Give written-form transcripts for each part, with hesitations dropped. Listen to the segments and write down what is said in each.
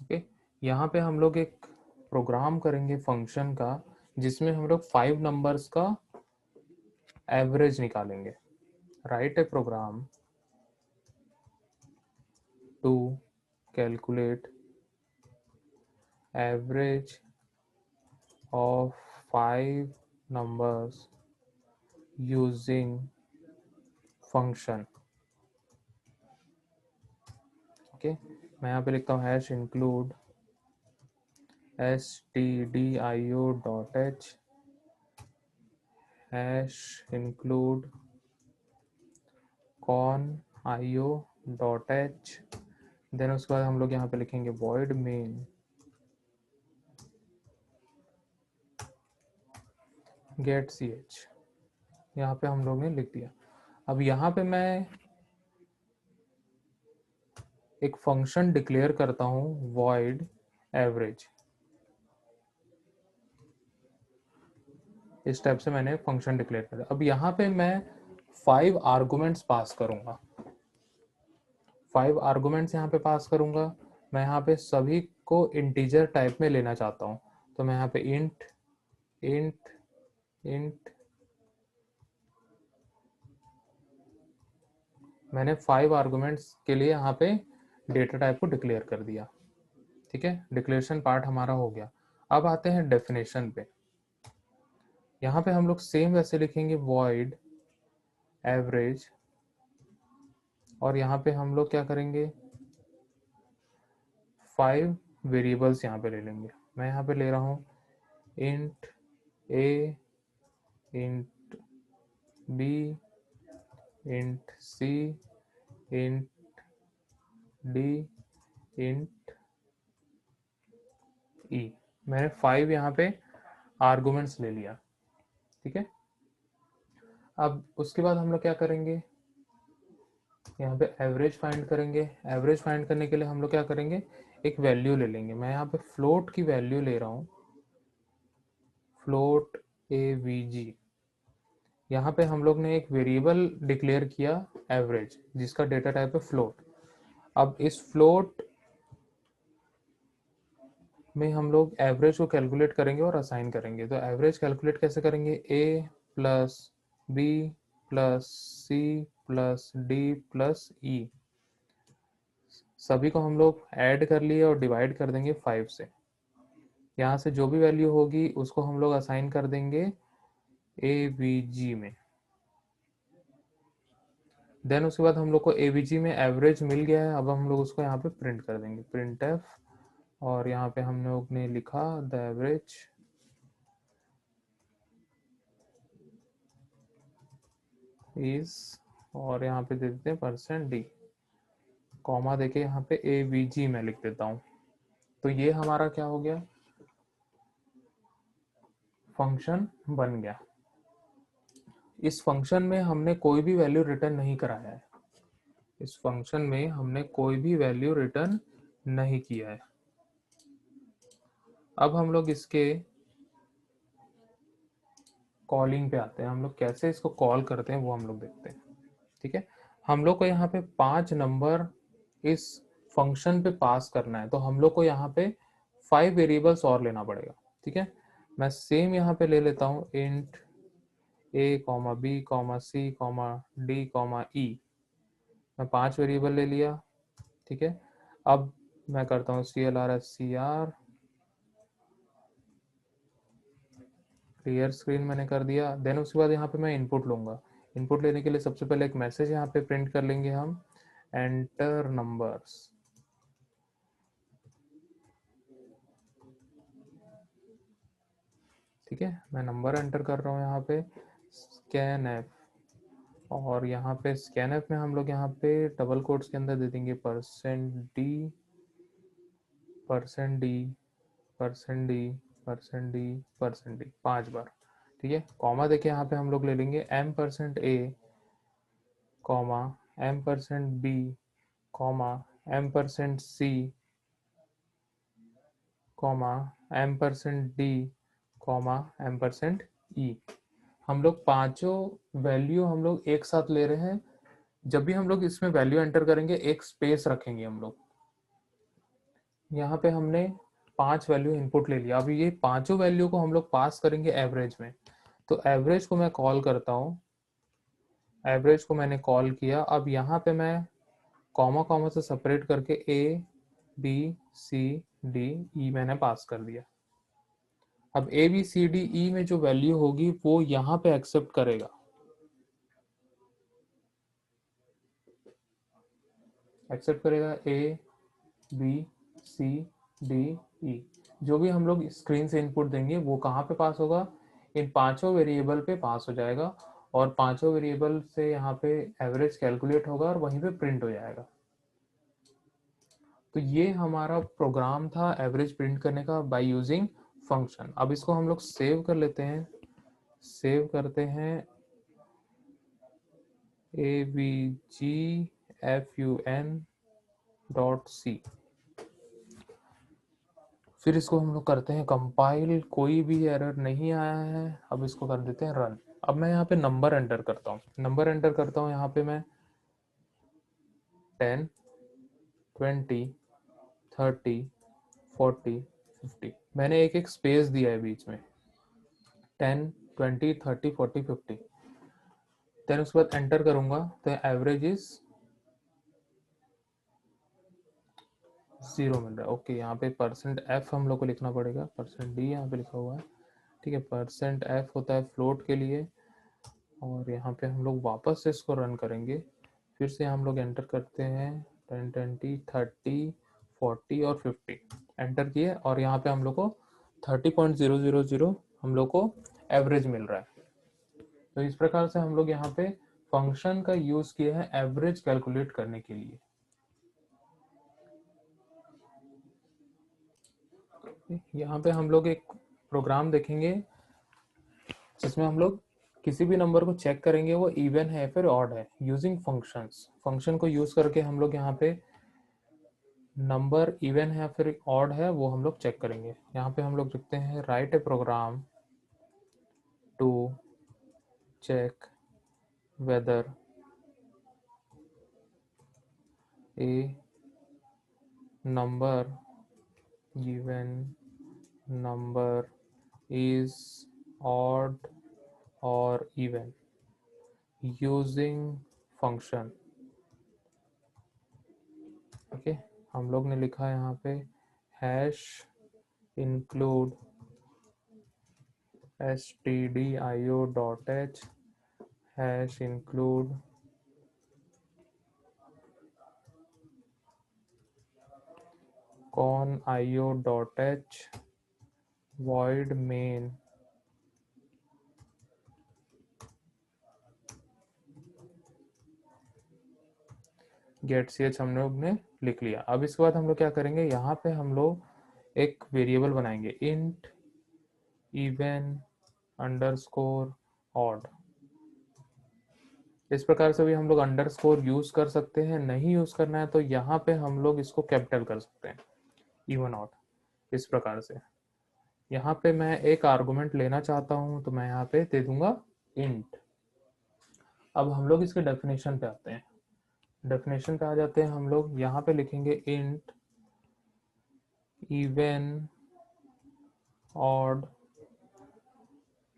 Okay, यहाँ पे हम लोग एक प्रोग्राम करेंगे फंक्शन का जिसमें हम लोग 5 नंबर्स का एवरेज निकालेंगे. Write a program to calculate average of 5 numbers using function. Okay, मैं यहाँ पे लिखता हूँ hash include stdio.h hash include conio.h. Then उसके बाद हम लोग यहाँ पे लिखेंगे void main get ch. यहाँ पे हम लोग ने लिख दिया. अब यहाँ पे मैं एक फंक्शन डिक्लेयर करता हूँ void average. इस टाइप से मैंने फंक्शन डिक्लेयर कर दिया. अब यहाँ पे मैं 5 आर्गुमेंट्स पास करूंगा. 5 आर्गुमेंट्स यहाँ पे पास करूंगा. मैं यहाँ पे सभी को इंटीजर टाइप में लेना चाहता हूँ. तो मैं यहाँ पे इंट इंट इंट मैंने 5 आर्गुमेंट्स के लिए यहाँ पे डेटा टाइप को डिक्लेयर कर दिया. ठीक है, डिक्लेरेशन पार्ट हमारा हो गया. अब आते हैं डेफिनेशन पे. यहाँ पे हम लोग सेम वैसे लिखेंगे void average और यहाँ पे हम लोग क्या करेंगे 5 वेरिएबल्स यहाँ पे ले लेंगे. मैं यहाँ पे ले रहा हूँ int a int b int c int d int e. मैंने 5 यहाँ पे आर्गुमेंट्स ले लिया. ठीक है, अब उसके बाद हम लोग क्या करेंगे यहाँ पे एवरेज फाइंड करेंगे. एवरेज फाइंड करने के लिए हम लोग क्या करेंगे एक वैल्यू ले लेंगे. मैं यहाँ पे फ्लोट की वैल्यू ले रहा हूँ फ्लोट avg. यहाँ पे हम लोग ने एक वेरिएबल डिक्लेयर किया एवरेज जिसका डेटा टाइप है फ्लोट. अब इस फ्लोट में हम लोग एवरेज को कैलकुलेट करेंगे और असाइन करेंगे. तो एवरेज कैलकुलेट कैसे करेंगे a plus b plus c plus d plus e. सभी को हम लोग ऐड कर लिए और डिवाइड कर देंगे 5 से. यहाँ से जो भी वैल्यू होगी उसको हम लोग असाइन कर देंगे avg में. देन उसके बाद हम लोग को avg में एवरेज मिल गया है. अब हम लोग उसको यहाँ पे प्रिंट कर देंगे printf और यहाँ पे हम लोग ने लिखा द एवरेज इज और यहाँ पे दे देते हैं %d कॉमा देके यहाँ पे avg में लिख देता हूँ. तो ये हमारा क्या हो गया फंक्शन बन गया. इस फंक्शन में हमने कोई भी वैल्यू रिटर्न नहीं कराया है. इस फंक्शन में हमने कोई भी वैल्यू रिटर्न नहीं किया है. अब हम लोग इसके कॉलिंग पे आते हैं. हम लोग कैसे इसको कॉल करते हैं वो हम लोग देखते हैं. ठीक है, हम लोग को यहाँ पे 5 नंबर इस फंक्शन पे पास करना है. तो हम लोग को यहाँ पे 5 वेरिएबल्स और लेना पड़ेगा. ठीक है, मैं सेम यहाँ पे ले लेता हूँ int a, b, c, d, e. मैं 5 वेरिएबल ले लिया. ठीक है, अब मैं करता हूँ clr क्लियर स्क्रीन मैंने कर दिया. देन उसके बाद यहाँ पे मैं इनपुट लूंगा. इनपुट लेने के लिए सबसे पहले एक मैसेज यहाँ पे प्रिंट कर लेंगे हम एंटर नंबर्स. ठीक है, मैं नंबर एंटर कर रहा हूँ यहाँ पे स्कैनएफ और यहाँ पे स्कैनएफ में हम लोग यहाँ पे डबल कोट्स के अंदर दे देंगे %d %d %d 5 बार. ठीक है, कॉमा देके यहाँ पे हम लोग ले लेंगे m%a comma m%b comma m%c comma m%d comma m%e. हम लोग पांचों वैल्यू हम लोग एक साथ ले रहे हैं. जब भी हम लोग इसमें वैल्यू एंटर करेंगे एक स्पेस रखेंगे हम लोग. यहाँ पे हमने 5 वैल्यू इनपुट ले लिया। अभी ये पांचों वैल्यू को हम लोग पास करेंगे एवरेज में। तो एवरेज को मैं कॉल करता हूँ, एवरेज को मैंने कॉल किया। अब यहाँ पे मैं कॉमा कॉमा से सेपरेट करके A B C D E मैंने पास कर दिया। अब A B C D E में जो वैल्यू होगी वो यहाँ पे एक्सेप्ट करेगा, एक्सेप्ट करेगा A B C D E. जो भी हम लोग स्क्रीन से इनपुट देंगे वो कहाँ पे पास होगा, इन पांचों वेरिएबल पे पास हो जाएगा, और पांचों वेरिएबल से यहाँ पे एवरेज कैलकुलेट होगा और वहीं पे प्रिंट हो जाएगा। तो ये हमारा प्रोग्राम था एवरेज प्रिंट करने का बाय यूजिंग फंक्शन। अब इसको हम लोग सेव कर लेते हैं, सेव करते हैं avgfun.c। फिर इसको हम लोग करते हैं कंपाइल, कोई भी एरर नहीं आया है। अब इसको कर देते हैं रन। अब मैं यहाँ पे नंबर एंटर करता हूँ, नंबर एंटर करता हूँ यहाँ पे मैं 10 20 30 40 50, मैंने एक एक स्पेस दिया है बीच में, 10 20 30 40 50। देन उसके बाद एंटर करूंगा तो एवरेज इज 0 मिल रहा है। ओके, यहाँ पे %f हम लोग को लिखना पड़ेगा, %d यहाँ पे लिखा हुआ है, ठीक है। %f होता है फ्लोट के लिए। और यहाँ पे हम लोग वापस से इसको रन करेंगे। फिर से हम लोग एंटर करते हैं 10 20 30 40 और 50 एंटर किए, और यहाँ पे हम लोग को 30.000 हम लोग को एवरेज मिल रहा है। तो इस प्रकार से हम लोग यहाँ पे फंक्शन का यूज किया है एवरेज कैलकुलेट करने के लिए। यहाँ पे हम लोग एक प्रोग्राम देखेंगे जिसमें हम लोग किसी भी नंबर को चेक करेंगे वो इवन है फिर ऑड है, यूजिंग फंक्शंस। फंक्शन को यूज करके हम लोग यहाँ पे नंबर इवन है फिर ऑड है वो हम लोग चेक करेंगे। यहाँ पे हम लोग लिखते हैं write a program to check whether a number given number is odd or even using function। Okay, हम लोग ने लिखा है यहाँ पे hash include stdio.h hash include conio.h void main get ch हम लोग ने लिख लिया। अब इसके बाद हम लोग क्या करेंगे, यहाँ पे हम लोग एक वेरिएबल बनाएंगे इंट इवन अंडरस्कोर ऑड। इस प्रकार से भी हम लोग अंडरस्कोर यूज कर सकते हैं, नहीं यूज करना है तो यहाँ पे हम लोग इसको कैपिटल कर सकते हैं इवन ऑड। इस प्रकार से यहाँ पे मैं एक आर्गुमेंट लेना चाहता हूँ तो मैं यहाँ पे दे दूंगा इंट। अब हम लोग इसके डेफिनेशन पे आते हैं, डेफिनेशन पे आ जाते हैं हम लोग। यहाँ पे लिखेंगे इंट इवन ऑड,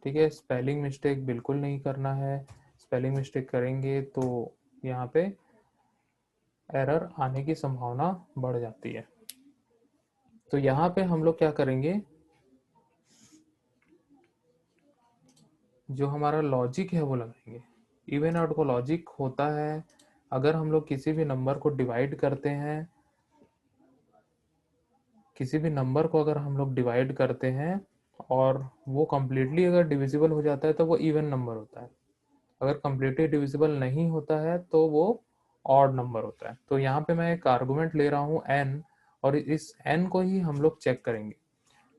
ठीक है। स्पेलिंग मिस्टेक बिल्कुल नहीं करना है, स्पेलिंग मिस्टेक करेंगे तो यहाँ पे एरर आने की संभावना बढ़ जाती है। तो यहाँ पे हम लोग क्या करेंगे, जो हमारा लॉजिक है वो लगाएंगे। इवन आउट को लॉजिक होता है अगर हम लोग किसी भी नंबर को डिवाइड करते हैं, किसी भी नंबर को अगर हम लोग डिवाइड करते हैं और वो कम्प्लीटली अगर डिविजिबल हो जाता है तो वो इवन नंबर होता है। अगर कम्प्लीटली डिविजिबल नहीं होता है तो वो ऑड नंबर होता है। तो यहाँ पे मैं एक आर्गुमेंट ले रहा हूँ n, और इस n को ही हम लोग चेक करेंगे।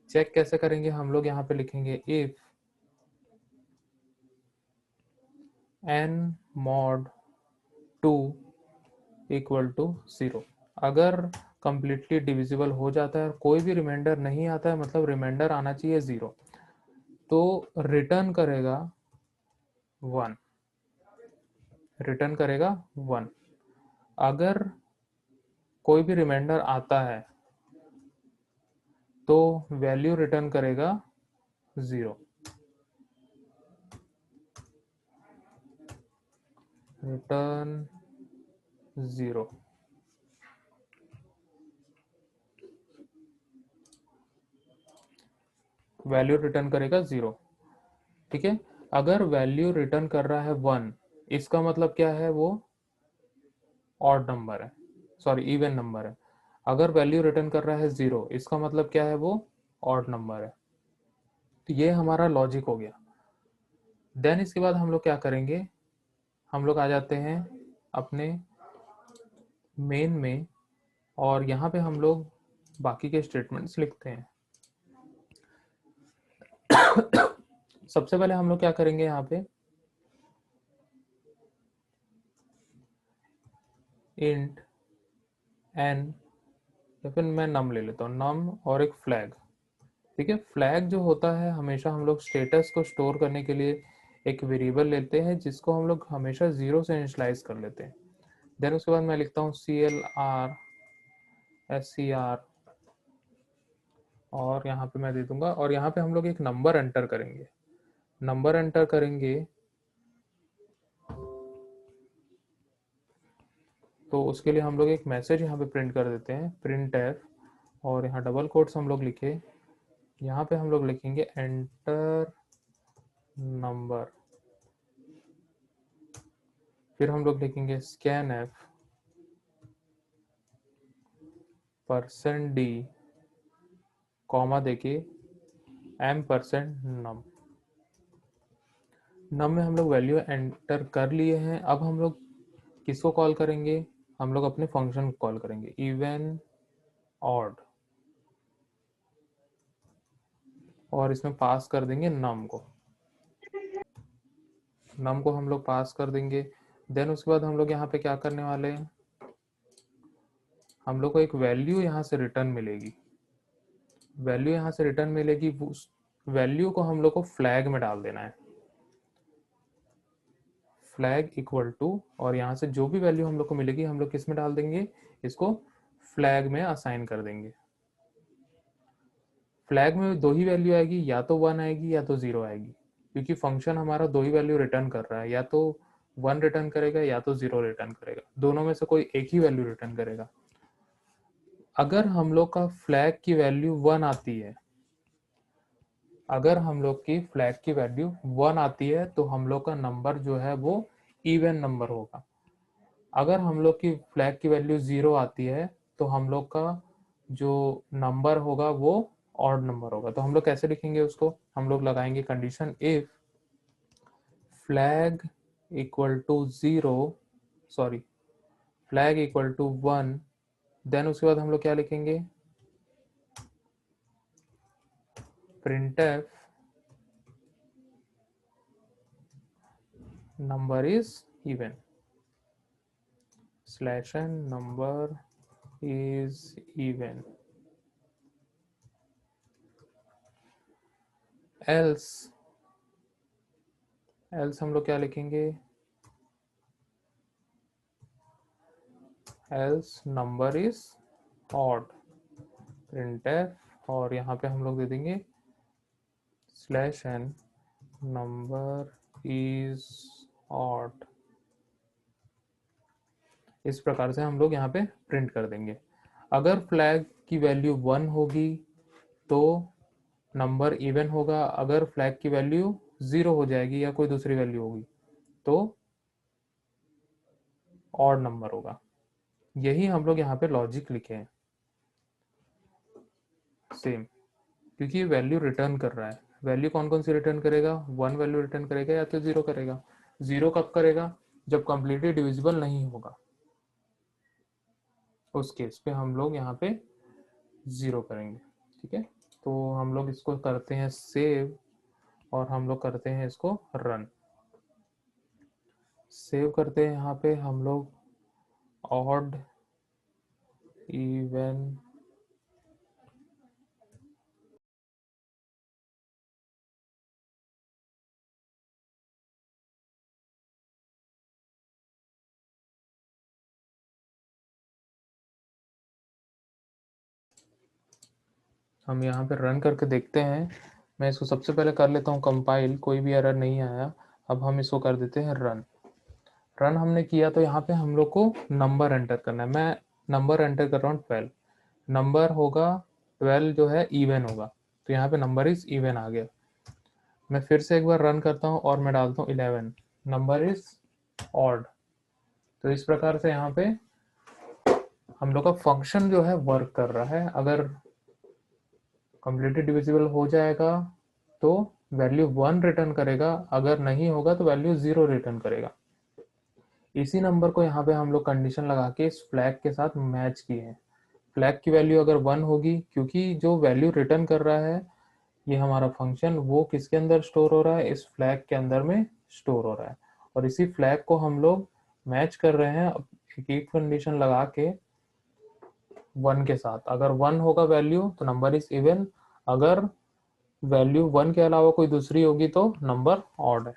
चेक कैसे करेंगे, हम लोग यहाँ पे लिखेंगे if n mod 2 equal to 0। अगर कंप्लीटली डिविजिबल हो जाता है, कोई भी रिमाइंडर नहीं आता है, मतलब रिमाइंडर आना चाहिए 0, तो रिटर्न करेगा 1, रिटर्न करेगा 1। अगर कोई भी रिमाइंडर आता है तो वैल्यू रिटर्न करेगा 0, रिटर्न 0। वैल्यू रिटर्न करेगा 0, ठीक है। अगर वैल्यू रिटर्न कर रहा है 1, इसका मतलब क्या है, वो ऑड नंबर है, सॉरी इवन नंबर है। अगर वैल्यू रिटर्न कर रहा है 0, इसका मतलब क्या है, वो ऑड नंबर है। तो ये हमारा लॉजिक हो गया। देन इसके बाद हम लोग क्या करेंगे, हम लोग आ जाते हैं अपने मेन में, और यहाँ पे हम लोग बाकी के स्टेटमेंट्स लिखते हैं। सबसे पहले हम लोग क्या करेंगे, यहाँ पे इंट एन, या फिर मैं नम ले लेता हूँ, नम और एक फ्लैग, ठीक है। फ्लैग जो होता है, हमेशा हम लोग स्टेटस को स्टोर करने के लिए एक वेरिएबल लेते हैं, जिसको हम लोग हमेशा 0 से इनिशियलाइज कर लेते हैं। देन उसके बाद मैं लिखता हूँ CLR SCR, और यहाँ पे मैं दे दूंगा, और यहाँ पे हम लोग एक नंबर एंटर करेंगे। नंबर एंटर करेंगे तो उसके लिए हम लोग एक मैसेज यहाँ पे प्रिंट कर देते हैं, प्रिंट एफ, और यहाँ डबल कोट्स हम लोग लिखे, यहाँ पे हम लोग लिखेंगे एंटर नंबर, फिर हम लोग लिखेंगे स्कैन एफ %d, कॉमा देके %num। नम में हम लोग वैल्यू एंटर कर लिए हैं। अब हम लोग किसको कॉल करेंगे, हम लोग अपने फंक्शन को कॉल करेंगे, इवन ऑड, और इसमें पास कर देंगे नम को, नम को हम लोग पास कर देंगे। देन उसके बाद हम लोग यहाँ पे क्या करने वाले हैं, हम लोग को एक वैल्यू यहाँ से रिटर्न मिलेगी, वैल्यू यहाँ से रिटर्न मिलेगी, उस वैल्यू को हम लोग को फ्लैग में डाल देना है, फ्लैग इक्वल टू, और यहाँ से जो भी वैल्यू हम लोग को मिलेगी हम लोग किस में डाल देंगे, इसको फ्लैग में असाइन कर देंगे। फ्लैग में दो ही वैल्यू आएगी, या तो 1 आएगी या तो 0 आएगी, क्योंकि फंक्शन हमारा दो ही वैल्यू रिटर्न कर रहा है, या तो 1 रिटर्न करेगा या तो 0 रिटर्न करेगा, दोनों में से कोई एक ही वैल्यू रिटर्न करेगा। अगर हम लोग का फ्लैग की वैल्यू 1 आती है, अगर हम लोग की फ्लैग की वैल्यू 1 आती है, तो हम लोग का नंबर जो है वो इवन नंबर होगा। अगर हम लोग की फ्लैग की वैल्यू 0 आती है, तो हम लोग का जो नंबर होगा वो ऑड नंबर होगा। तो हम लोग कैसे लिखेंगे उसको, हम लोग लगाएंगे condition if flag equal to 0, sorry flag equal to 1, then उसके बाद हम लोग क्या लिखेंगे, printf number is even, slash n number is even, else हम लोग क्या लिखेंगे, else number is odd, printf, और यहाँ पे हम लोग दे देंगे slash n number is odd। इस प्रकार से हम लोग यहाँ पे प्रिंट कर देंगे। अगर फ्लैग की वैल्यू 1 होगी तो नंबर इवन होगा, अगर फ्लैग की वैल्यू 0 हो जाएगी या कोई दूसरी वैल्यू होगी तो ऑड नंबर होगा। यही हम लोग यहाँ पे लॉजिक लिखे हैं सेम, क्योंकि ये वैल्यू रिटर्न कर रहा है। वैल्यू कौन कौन सी रिटर्न करेगा, 1 वैल्यू रिटर्न करेगा या तो 0 करेगा। 0 कब करेगा, जब कंप्लीटली डिविजिबल नहीं होगा, उस केस पे हम लोग यहाँ पे 0 करेंगे, ठीक है। तो हम लोग इसको करते हैं सेव, और हम लोग करते हैं इसको रन। सेव करते हैं, यहाँ पे हम लोग ऑड इवन हम यहाँ पे रन करके देखते हैं। मैं इसको सबसे पहले कर लेता हूँ कंपाइल, कोई भी एरर नहीं आया। अब हम इसको कर देते हैं रन। रन हमने किया तो यहाँ पे हम लोग को नंबर एंटर करना है। मैं नंबर एंटर कर रहा हूँ 12। नंबर होगा 12 जो है इवन होगा, तो यहाँ पे नंबर इज इवन आ गया। मैं फिर से एक बार रन करता हूँ और मैं डालता हूँ 11, नंबर इज ऑड। तो इस प्रकार से यहाँ पे हम लोग का फंक्शन जो है वर्क कर रहा है। अगर कंप्लीटली डिविजिबल हो जाएगा तो वैल्यू 1 रिटर्न करेगा, अगर नहीं होगा तो वैल्यू 0 रिटर्न करेगा। इसी नंबर को यहाँ पे हम लोग कंडीशन लगा के इस फ्लैग के साथ मैच किए हैं। फ्लैग की वैल्यू अगर 1 होगी, क्योंकि जो वैल्यू रिटर्न कर रहा है ये हमारा फंक्शन, वो किसके अंदर स्टोर हो रहा है, इस फ्लैग के अंदर में स्टोर हो रहा है। और इसी फ्लैग को हम लोग मैच कर रहे हैं एक कंडीशन लगा के 1 के साथ। अगर 1 होगा वैल्यू तो नंबर इज इवन, अगर वैल्यू 1 के अलावा कोई दूसरी होगी तो नंबर ऑड है।